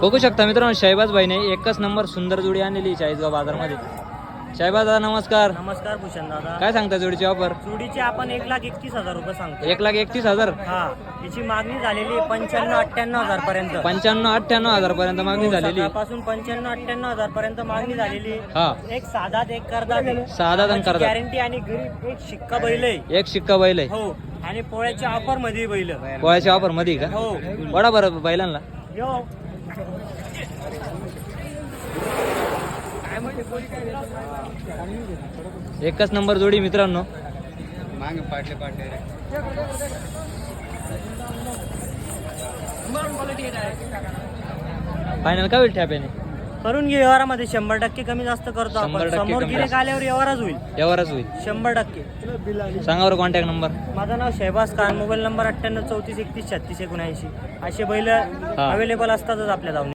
बघू शकता मित्रांनो, शहबाज भाईने एकच नंबर सुंदर जोडी आणलेली चाळीसगाव बाजारमध्ये. शहबाज दादा नमस्कार. नमस्कार भूषण दादा. काय सांगता जोडीची ऑफर? जोडीचे आपण 1,31,000 रुपये सांगतो. 1,31,000. हा, तिची मागणी झालेली 95-98,000 पर्यंत. 95-98,000 पर्यंत मागणी झालेली. पासून 95-98,000 पर्यंत मागणी झालेली. हा, एक साधात एक करतात. साधा दंग करतात. गॅरंटी आणि घरी एक शिक्का बैल आहे. एक शिक्का बैल आहे. हो, आणि पोळ्याच्या ऑफर मध्ये बैल. पोळ्याच्या ऑफर मध्ये का? हो. वडा बरं बैलांना. यो एकच नंबर जोडी मित्रांनो. मांग पाटले फायनल काय होईल ठ्याप्याने? करून घे व्यवहारामध्ये 100% कमी जास्त करतो 100% आपण. समोर कमी गिरेक आल्यावर व्यवहारच होईल. व्यवहारच होईल. 100%. सांगा बरं कॉन्टॅक्ट नंबर. माझं नाव शहबाज खान. Mobile number 98 34 31 36 79. असे बैल अवेलेबल असतातच आपल्या धावणे.